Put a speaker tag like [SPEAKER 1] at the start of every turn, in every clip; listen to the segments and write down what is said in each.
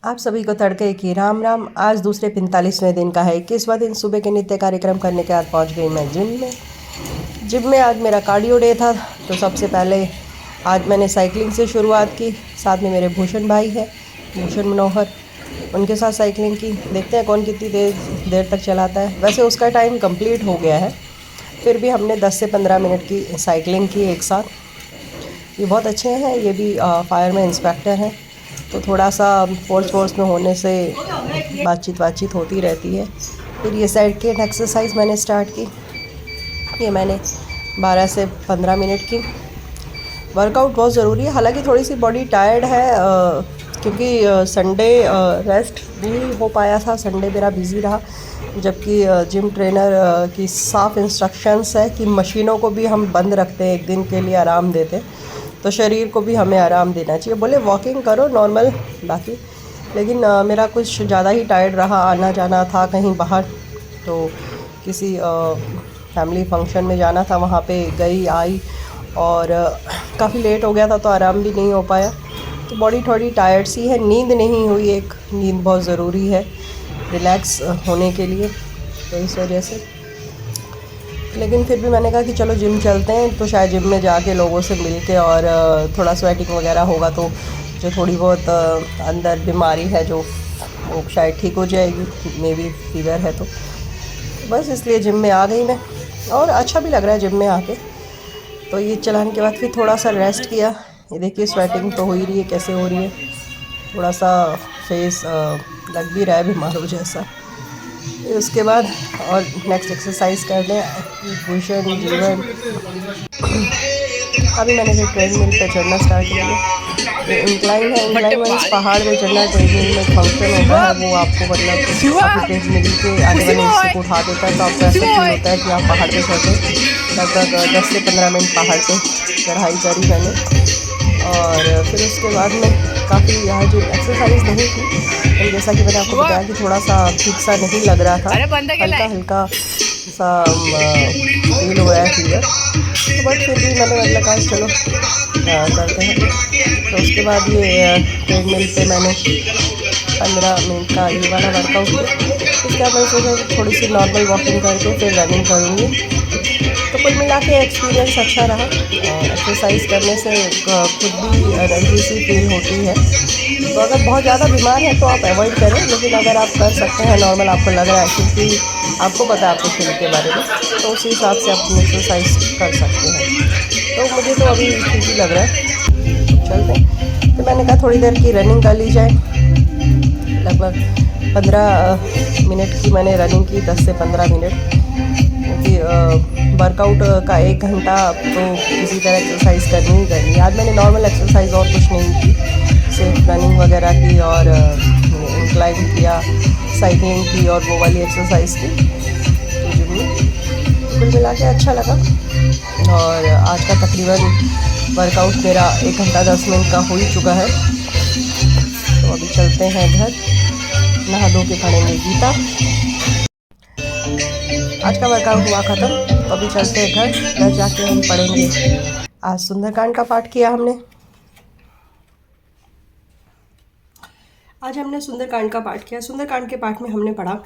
[SPEAKER 1] आप सभी को तड़के की राम राम। आज दूसरे 45वें दिन का है 21वां दिन। सुबह के नित्य कार्यक्रम करने के बाद पहुंच गई मैं जिम में आज मेरा कार्डियो डे था। तो सबसे पहले आज मैंने साइकिलिंग से शुरुआत की। साथ में मेरे भूषण भाई है, भूषण मनोहर, उनके साथ साइकिलिंग की। देखते हैं कौन कितनी देर तक चलाता है। वैसे उसका टाइम कंप्लीट हो गया है, फिर भी हमने 10 से 15 मिनट की साइकिलिंग की एक साथ। ये बहुत अच्छे हैं, ये भी फायर में इंस्पेक्टर हैं, तो थोड़ा सा फोर्स में होने से बातचीत होती रहती है। फिर ये साइड की एक्सरसाइज मैंने स्टार्ट की। ये मैंने 12 से 15 मिनट की। वर्कआउट बहुत ज़रूरी है। हालांकि थोड़ी सी बॉडी टायर्ड है, क्योंकि संडे रेस्ट नहीं हो पाया था। संडे मेरा बिज़ी रहा, जबकि जिम ट्रेनर की साफ इंस्ट्रक्शंस है कि मशीनों को भी हम बंद रखते हैं, एक दिन के लिए आराम देते हैं, तो शरीर को भी हमें आराम देना चाहिए। बोले वॉकिंग करो नॉर्मल बाकी, लेकिन मेरा कुछ ज़्यादा ही टायर्ड रहा। आना जाना था कहीं बाहर, तो किसी फैमिली फंक्शन में जाना था, वहाँ पे गई आई और काफ़ी लेट हो गया था, तो आराम भी नहीं हो पाया। तो बॉडी थोड़ी टायर्ड सी है, नींद नहीं हुई। एक नींद बहुत ज़रूरी है रिलैक्स होने के लिए, तो इस वजह से। लेकिन फिर भी मैंने कहा कि चलो जिम चलते हैं, तो शायद जिम में जाके लोगों से मिल के और थोड़ा स्वेटिंग वगैरह होगा, तो जो थोड़ी बहुत अंदर बीमारी है जो वो शायद ठीक हो जाएगी। मे बी फीवर है, तो बस इसलिए जिम में आ गई मैं, और अच्छा भी लग रहा है जिम में आके। तो ये चलाने के बाद फिर थोड़ा सा रेस्ट किया। ये देखिए स्वेटिंग तो हो ही रही है, कैसे हो रही है, थोड़ा सा फेस लग भी रहा है बीमारों जैसा। उसके बाद और नेक्स्ट एक्सरसाइज कर लें। भूषण जीवन अभी मैंने फिर ट्रेडमिल पे चढ़ना स्टार्ट किया। ये इंक्लाइन है, इंक्लाइन मीन्स पहाड़ में चढ़ना। ट्रेडमिल में फंक्शन होता है, वो आपको मतलब आपकी ट्रेडमिल के आगे वाले हिस्से को उठा देता है, तो आपको ऐसा फील होता है कि आप पहाड़ पे चढ़े। लगभग 10 से 15 मिनट पहाड़ पे चढ़ाई करी मैंने, और फिर उसके बाद में काफ़ी यहाँ जो एक्सरसाइज नहीं की, लेकिन जैसा कि मैंने आपको बताया कि थोड़ा सा ठीक सा नहीं लग रहा था, हल्का हल्का सा फील हो रहा है फीवर। तो बट फिर भी मैंने मतलब कहा चलो करते हैं। तो उसके बाद ये ट्रेडमिल पे मैंने 15 मिनट का ये वाला वर्कआउट किया। उसके बाद मैंने सोचा थोड़ी सी नॉर्मल वॉकिंग करके फिर रनिंग करूँगी। तो कुल मिला के एक्सपीरियंस अच्छा रहा। एक्सरसाइज करने से खुद भी एनर्जी सी फील होती है। तो अगर बहुत ज़्यादा बीमार है तो आप अवॉइड करें, लेकिन अगर आप कर सकते हैं नॉर्मल, आपको लग रहा है, क्योंकि आपको पता है आपके शरीर के बारे में, तो उसी हिसाब से आप एक्सरसाइज कर सकते हैं। तो मुझे तो अभी ठीक ही लग रहा है, चलते हैं। तो मैंने कहा थोड़ी देर की रनिंग कर ली जाए। लगभग 15 मिनट की मैंने रनिंग की, 10 से 15 मिनट, क्योंकि वर्कआउट का 1 घंटा तो किसी तरह एक्सरसाइज करनी ही करनी। आज मैंने नॉर्मल एक्सरसाइज और कुछ नहीं की, सिर्फ रनिंग वगैरह की और इंक्लाइन किया, साइकिलिंग की और वो वाली एक्सरसाइज की। तो जिम में कुल मिला के अच्छा लगा। और आज का तकरीबन वर्कआउट मेरा 1 घंटा 10 मिनट का हो ही चुका है। तो अभी चलते हैं घर, नहा धो के पढ़ेंगे गीता। आज का वर्कआउट हुआ ख़त्म, तो अभी चलते हैं घर जाके हम पढ़ेंगे। आज सुंदरकांड का पाठ किया हमने। आज हमने सुंदरकांड का पाठ किया। सुंदरकांड के पाठ में हमने पढ़ा,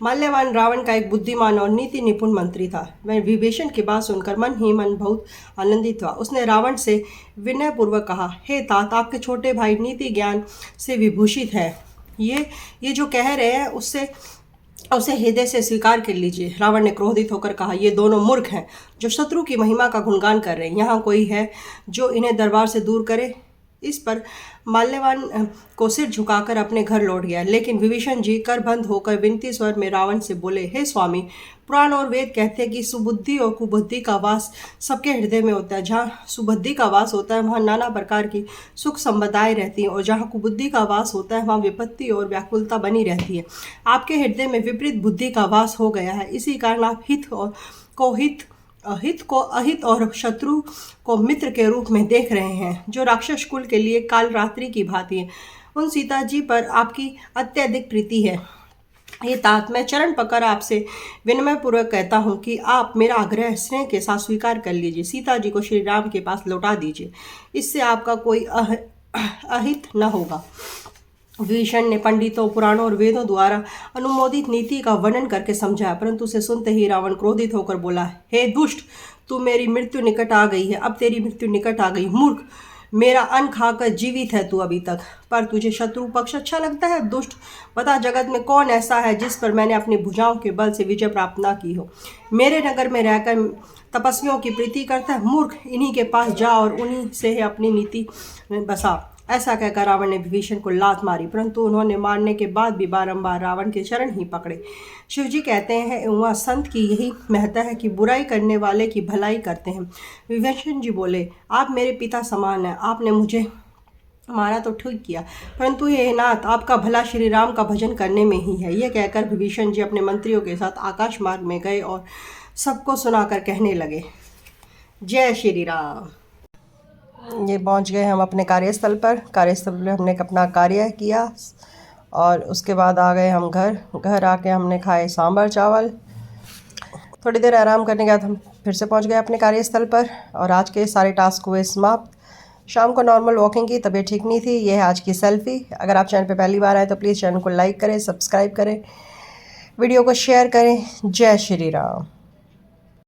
[SPEAKER 1] माल्यवान रावण का एक बुद्धिमान और नीति निपुण मंत्री था। वह विभीषण की बात सुनकर मन ही मन बहुत आनंदित हुआ। उसने रावण से विनयपूर्वक कहा, हे तात, आपके छोटे भाई नीति ज्ञान से विभूषित है। ये जो कह रहे हैं उसे हृदय से स्वीकार कर लीजिए। रावण ने क्रोधित होकर कहा, ये दोनों मूर्ख हैं जो शत्रु की महिमा का गुणगान कर रहे हैं। यहाँ कोई है जो इन्हें दरबार से दूर करे? इस पर माल्यवान को सिर झुकाकर अपने घर लौट गया। लेकिन विभीषण जी करबंद होकर विनती स्वर में रावण से बोले, हे स्वामी, पुराण और वेद कहते हैं कि सुबुद्धि और कुबुद्धि का वास सबके हृदय में होता है। जहाँ सुबुद्धि का वास होता है वहाँ नाना प्रकार की सुख संपदाएं रहती हैं, और जहाँ कुबुद्धि का वास होता है वहाँ विपत्ति और व्याकुलता बनी रहती है। आपके हृदय में विपरीत बुद्धि का वास हो गया है, इसी कारण आप अहित को अहित और शत्रु को मित्र के रूप में देख रहे हैं, जो राक्षस कुल के लिए काल रात्रि की भांति है। उन सीता जी पर आपकी अत्यधिक प्रीति है। ये तात, मैं चरण पकड़ आपसे विनम्र पूर्वक कहता हूँ कि आप मेरा आग्रह स्नेह के साथ स्वीकार कर लीजिए। सीता जी को श्री राम के पास लौटा दीजिए, इससे आपका कोई अहित न होगा। विभीषण ने पंडितों, पुराणों और वेदों द्वारा अनुमोदित नीति का वर्णन करके समझाया, परंतु उसे सुनते ही रावण क्रोधित होकर बोला, हे दुष्ट, तू मेरी मृत्यु निकट आ गई है, अब तेरी मृत्यु निकट आ गई। मूर्ख, मेरा अन्न खाकर जीवित है तू अभी तक, पर तुझे शत्रु पक्ष अच्छा लगता है। दुष्ट, बता जगत में कौन ऐसा है जिस पर मैंने अपनी भुजाओं के बल से विजय प्राप्त ना की हो। मेरे नगर में रहकर तपस्वियों की प्रीति करता है। मूर्ख, इन्हीं के पास जा और उन्हीं से अपनी नीति बसा। ऐसा कहकर रावण ने विभीषण को लात मारी, परंतु उन्होंने मारने के बाद भी बारंबार रावण के चरण ही पकड़े। शिवजी कहते हैं, वहाँ संत की यही महत्ता है कि बुराई करने वाले की भलाई करते हैं। विभीषण जी बोले, आप मेरे पिता समान हैं, आपने मुझे मारा तो ठीक किया, परंतु ये नाथ, आपका भला श्री राम का भजन करने में ही है। यह कहकर विभीषण जी अपने मंत्रियों के साथ आकाश मार्ग में गए और सबको सुनाकर कहने लगे, जय श्री राम। ये पहुंच गए हम अपने कार्यस्थल पर। कार्यस्थल में हमने अपना कार्य किया और उसके बाद आ गए हम घर आके हमने खाए सांभर चावल। थोड़ी देर आराम करने के बाद हम फिर से पहुंच गए अपने कार्यस्थल पर और आज के सारे टास्क हुए समाप्त। शाम को नॉर्मल वॉकिंग की, तबीयत ठीक नहीं थी। यह है आज की सेल्फी। अगर आप चैनल पर पहली बार आए तो प्लीज़ चैनल को लाइक करें, सब्सक्राइब करें, वीडियो को शेयर करें। जय श्री राम।